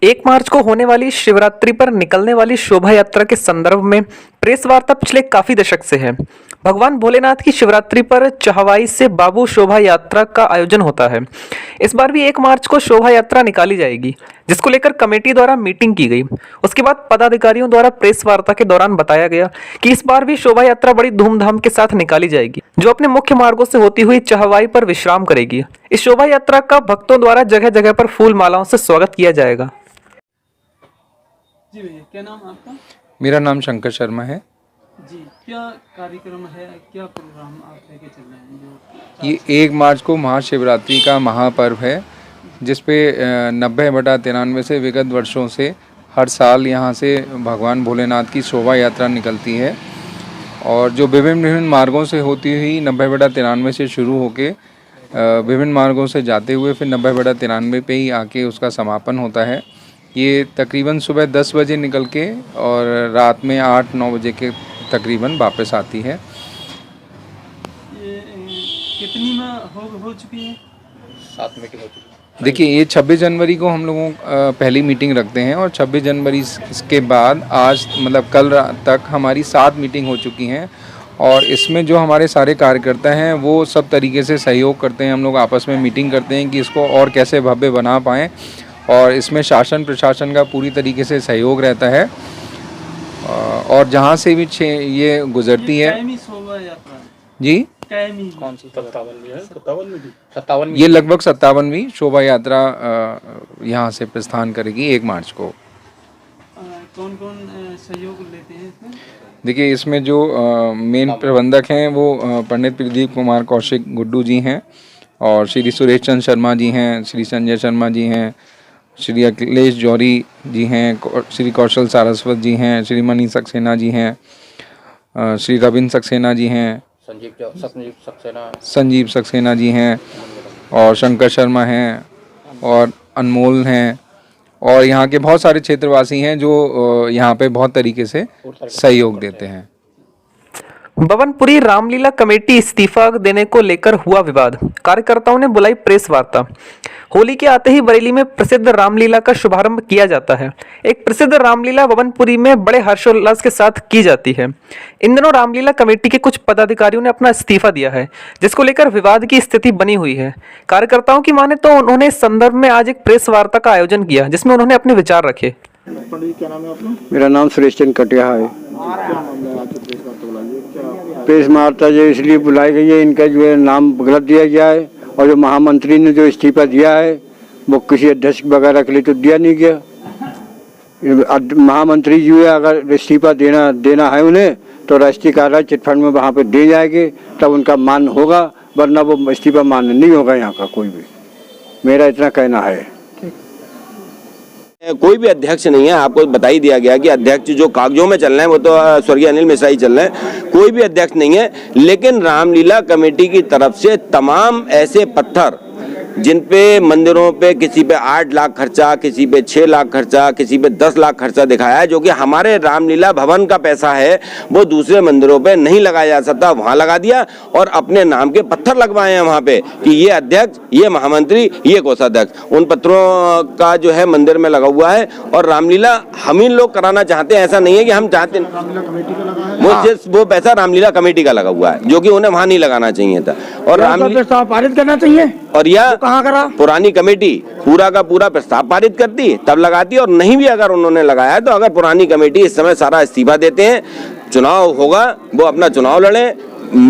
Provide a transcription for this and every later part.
1 मार्च को होने वाली शिवरात्रि पर निकलने वाली शोभा यात्रा के संदर्भ में प्रेस वार्ता पिछले काफी दशक से है। भगवान भोलेनाथ की शिवरात्रि पर चहवाई से बाबू शोभा यात्रा का आयोजन होता है। इस बार भी 1 मार्च को शोभा यात्रा निकाली जाएगी, जिसको लेकर कमेटी द्वारा मीटिंग की गई। उसके बाद पदाधिकारियों द्वारा प्रेस वार्ता के दौरान बताया गया कि इस बार भी शोभा यात्रा बड़ी धूमधाम के साथ निकाली जाएगी, जो अपने मुख्य मार्गों से होती हुई चहवाई पर विश्राम करेगी। इस शोभा यात्रा का भक्तों द्वारा जगह जगह पर फूल मालाओं से स्वागत किया जाएगा। जी भैया, क्या नाम आपका? मेरा नाम शंकर शर्मा है। जी, क्या कार्यक्रम है, क्या प्रोग्राम आप लेके चल रहे हैं? ये 1 मार्च को महाशिवरात्रि का महापर्व है, जिस पे 90/93 से विगत वर्षों से हर साल यहाँ से भगवान भोलेनाथ की शोभा यात्रा निकलती है और जो विभिन्न मार्गों से होती हुई 90/93 से शुरू होके विभिन्न मार्गों से जाते हुए फिर 90/93 पे ही आके उसका समापन होता है। ये तकरीबन सुबह 10 बजे निकल के और रात में 8-9 बजे के तकरीबन वापस आती है। ये कितनी में हो चुकी है? 7 मीटिंग हो चुकी है। देखिए, ये 26 जनवरी को हम लोगों पहली मीटिंग रखते हैं और 26 जनवरी के बाद आज मतलब कल रात तक हमारी 7 मीटिंग हो चुकी हैं और इसमें जो हमारे सारे कार्यकर्ता हैं वो सब तरीके से सहयोग करते हैं। हम लोग आपस में मीटिंग करते हैं कि इसको और कैसे भव्य बना पाएँ और इसमें शासन प्रशासन का पूरी तरीके से सहयोग रहता है और जहाँ से भी ये गुजरती है। जी, कौन सी 57 ये लगभग 57वीं शोभा यात्रा यहाँ से प्रस्थान करेगी 1 मार्च को। कौन कौन सहयोग लेते हैं इसमें? देखिए, इसमें जो मेन प्रबंधक हैं वो पंडित प्रदीप कुमार कौशिक गुड्डू जी हैं और श्री सुरेश चंद्र शर्मा जी हैं, श्री संजय शर्मा जी हैं, श्री अखिलेश जौहरी जी हैं, श्री कौशल सारस्वत जी हैं, श्री मनी सक्सेना जी हैं, श्री रविंद्र सक्सेना जी हैं, संजीव सक्सेना जी हैं और शंकर शर्मा हैं और अनमोल हैं और यहाँ के बहुत सारे क्षेत्रवासी हैं जो यहाँ पे बहुत तरीके से सहयोग देते हैं। भवनपुरी रामलीला कमेटी इस्तीफा देने को लेकर हुआ विवाद, कार्यकर्ताओं ने बुलाई प्रेस वार्ता। होली के आते ही बरेली में प्रसिद्ध रामलीला का शुभारंभ किया जाता है। एक प्रसिद्ध रामलीला भवनपुरी में बड़े हर्षोल्लास के साथ की जाती है। इन दिनों रामलीला कमेटी के कुछ पदाधिकारियों ने अपना इस्तीफा दिया है, जिसको लेकर विवाद की स्थिति बनी हुई है। कार्यकर्ताओं की माने तो उन्होंने इस संदर्भ में आज एक प्रेस वार्ता का आयोजन किया, जिसमें उन्होंने अपने विचार रखे। क्या नाम है आपका? मेरा नाम सुरेश चंद्र कटिया है। प्रेस वार्ता जो इसलिए बुलाई गई है, इनका जो है नाम गलत दिया गया है और जो महामंत्री ने जो इस्तीफा दिया है वो किसी अध्यक्ष वगैरह के लिए तो दिया नहीं गया। महामंत्री जो है अगर इस्तीफा देना है उन्हें तो राष्ट्रीय कार्यालय चिटफंड में वहाँ पे दे जाएंगे, तब उनका मान होगा, वरना वो इस्तीफा मान्य नहीं होगा यहाँ का कोई भी। मेरा इतना कहना है। कोई भी अध्यक्ष नहीं है, आपको बता ही दिया गया कि अध्यक्ष जो कागजों में चल रहे हैं वो तो स्वर्गीय अनिल मिश्रा ही चल रहे हैं, कोई भी अध्यक्ष नहीं है। लेकिन रामलीला कमेटी की तरफ से तमाम ऐसे पत्थर जिन पे मंदिरों पे किसी पे 8 लाख खर्चा, किसी पे 6 लाख खर्चा, किसी पे 10 लाख खर्चा दिखाया है, जो कि हमारे रामलीला भवन का पैसा है, वो दूसरे मंदिरों पे नहीं लगाया जा सकता, वहाँ लगा दिया और अपने नाम के पत्थर लगवाए हैं वहाँ पे कि ये अध्यक्ष, ये महामंत्री, ये कोषाध्यक्ष। उन पत्थरों का जो है मंदिर में लगा हुआ है और रामलीला हम ही लोग कराना चाहते हैं, ऐसा नहीं है कि हम चाहते। वो पैसा रामलीला कमेटी का लगा हुआ है, जो कि उन्हें वहाँ नहीं लगाना चाहिए था और रामलीला पारित करना चाहिए। और यह कहाँ करा? पुरानी कमेटी पूरा का पूरा प्रस्ताव पारित करती तब लगाती, और नहीं भी अगर उन्होंने लगाया तो अगर पुरानी कमेटी इस समय सारा इस्तीफा देते हैं, चुनाव होगा, वो अपना चुनाव लड़ें,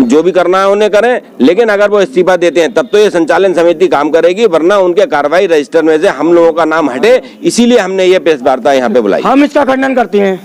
जो भी करना है उन्हें करें, लेकिन अगर वो इस्तीफा देते हैं तब तो ये संचालन समिति काम करेगी, वरना उनके कार्रवाई रजिस्टर में से हम लोगों का नाम हटे। इसीलिए हमने ये प्रेस वार्ता यहाँ पे बुलाई। हम इसका खंडन करते हैं।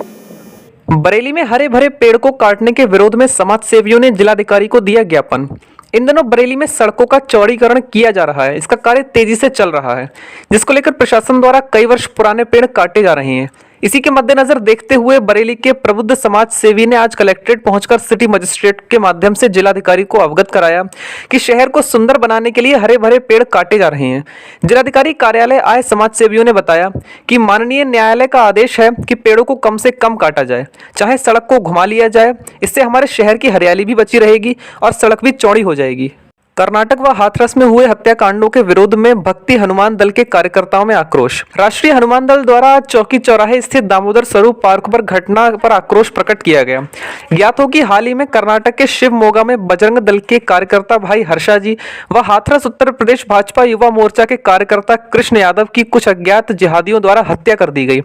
बरेली में हरे भरे पेड़ को काटने के विरोध में समाज सेवियों ने जिलाधिकारी को दिया ज्ञापन। इन दिनों बरेली में सड़कों का चौड़ीकरण किया जा रहा है। इसका कार्य तेजी से चल रहा है, जिसको लेकर प्रशासन द्वारा कई वर्ष पुराने पेड़ काटे जा रहे हैं। इसी के मद्देनजर देखते हुए बरेली के प्रबुद्ध समाज सेवी ने आज कलेक्ट्रेट पहुंचकर सिटी मजिस्ट्रेट के माध्यम से जिलाधिकारी को अवगत कराया कि शहर को सुंदर बनाने के लिए हरे भरे पेड़ काटे जा रहे हैं। जिलाधिकारी कार्यालय आए समाज सेवियों ने बताया कि माननीय न्यायालय का आदेश है कि पेड़ों को कम से कम काटा जाए, चाहे सड़क को घुमा लिया जाए। इससे हमारे शहर की हरियाली भी बची रहेगी और सड़क भी चौड़ी हो जाएगी। कर्नाटक व हाथरस में हुए हत्याकांडों के विरोध में भक्ति हनुमान दल के कार्यकर्ताओं में आक्रोश। राष्ट्रीय हनुमान दल द्वारा चौकी चौराहे स्थित दामोदर स्वरूप पार्क पर घटना पर आक्रोश प्रकट किया गया। ज्ञात हो कि हाल ही में कर्नाटक के शिवमोगा में बजरंग दल के कार्यकर्ता भाई हर्षा जी व हाथरस उत्तर प्रदेश भाजपा युवा मोर्चा के कार्यकर्ता कृष्ण यादव की कुछ अज्ञात जिहादियों द्वारा हत्या कर दी गई।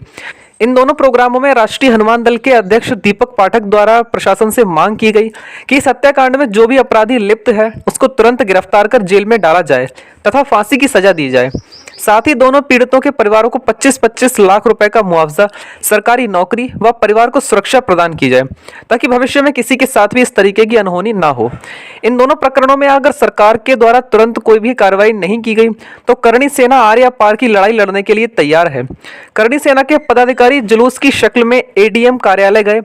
इन दोनों प्रोग्रामों में राष्ट्रीय हनुमान दल के अध्यक्ष दीपक पाठक द्वारा प्रशासन से मांग की गई कि इस हत्याकांड में जो भी अपराधी लिप्त है उसको तुरंत गिरफ्तार कर जेल में डाला जाए तथा फांसी की सजा दी जाए। साथ ही दोनों पीड़ितों के परिवारों को 25-25 लाख रुपए का मुआवजा, सरकारी नौकरी व परिवार को सुरक्षा प्रदान की जाए ताकि भविष्य में किसी के साथ भी इस तरीके की अनहोनी ना हो। इन दोनों प्रकरणों में अगर सरकार के द्वारा तुरंत कोई भी कार्रवाई नहीं की गई तो करणी सेना आर्या पार की लड़ाई लड़ने के लिए तैयार है। करणी सेना के पदाधिकारी जुलूस की शक्ल में एडीएम कार्यालय गए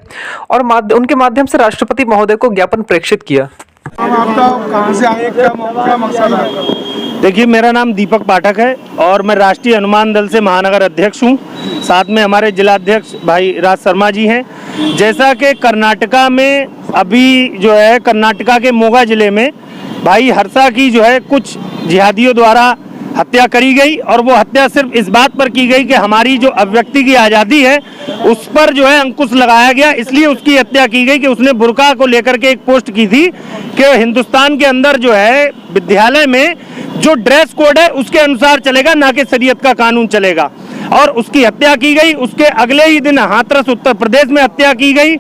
और उनके माध्यम से राष्ट्रपति महोदय को ज्ञापन प्रेषित किया। कहाँ से आए, क्या मकसद है? देखिए, मेरा नाम दीपक पाठक है और मैं राष्ट्रीय हनुमान दल से महानगर अध्यक्ष हूँ। साथ में हमारे जिलाध्यक्ष भाई राज शर्मा जी हैं। जैसा कि कर्नाटका में अभी जो है कर्नाटका के मोगा जिले में भाई हर्षा की जो है कुछ जिहादियों द्वारा हत्या करी गई और वो हत्या सिर्फ इस बात पर की गई कि हमारी जो अभिव्यक्ति की आज़ादी है उस पर जो है अंकुश लगाया गया, इसलिए उसकी हत्या की गई कि उसने बुर्का को लेकर के एक पोस्ट की थी कि हिंदुस्तान के अंदर जो है विद्यालय में जो ड्रेस कोड है उसके अनुसार चलेगा, ना कि शरीयत का कानून चलेगा, और उसकी हत्या की गई। उसके अगले ही दिन हाथरस उत्तर प्रदेश में हत्या की गई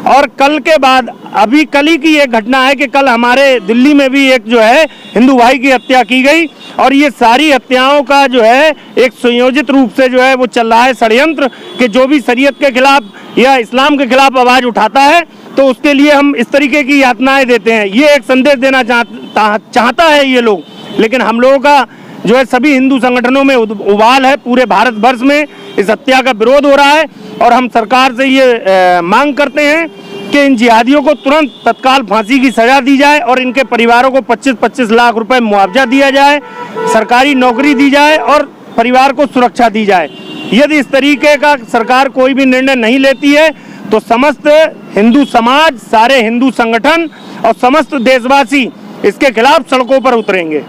और कल के बाद अभी कल ही की एक घटना है कि कल हमारे दिल्ली में भी एक जो है हिंदू भाई की हत्या की गई। और ये सारी हत्याओं का जो है एक संयोजित रूप से जो है वो चल रहा है षड्यंत्र कि जो भी शरीयत के खिलाफ या इस्लाम के खिलाफ आवाज़ उठाता है तो उसके लिए हम इस तरीके की यातनाएं देते हैं। ये एक संदेश देना चाहता है ये लोग, लेकिन हम लोगों का जो है सभी हिंदू संगठनों में उबाल है, पूरे भारतवर्ष में इस हत्या का विरोध हो रहा है और हम सरकार से ये मांग करते हैं कि इन जिहादियों को तुरंत तत्काल फांसी की सजा दी जाए और इनके परिवारों को 25-25 लाख रुपए मुआवजा दिया जाए, सरकारी नौकरी दी जाए और परिवार को सुरक्षा दी जाए। यदि इस तरीके का सरकार कोई भी निर्णय नहीं लेती है तो समस्त हिंदू समाज, सारे हिंदू संगठन और समस्त देशवासी इसके खिलाफ सड़कों पर उतरेंगे।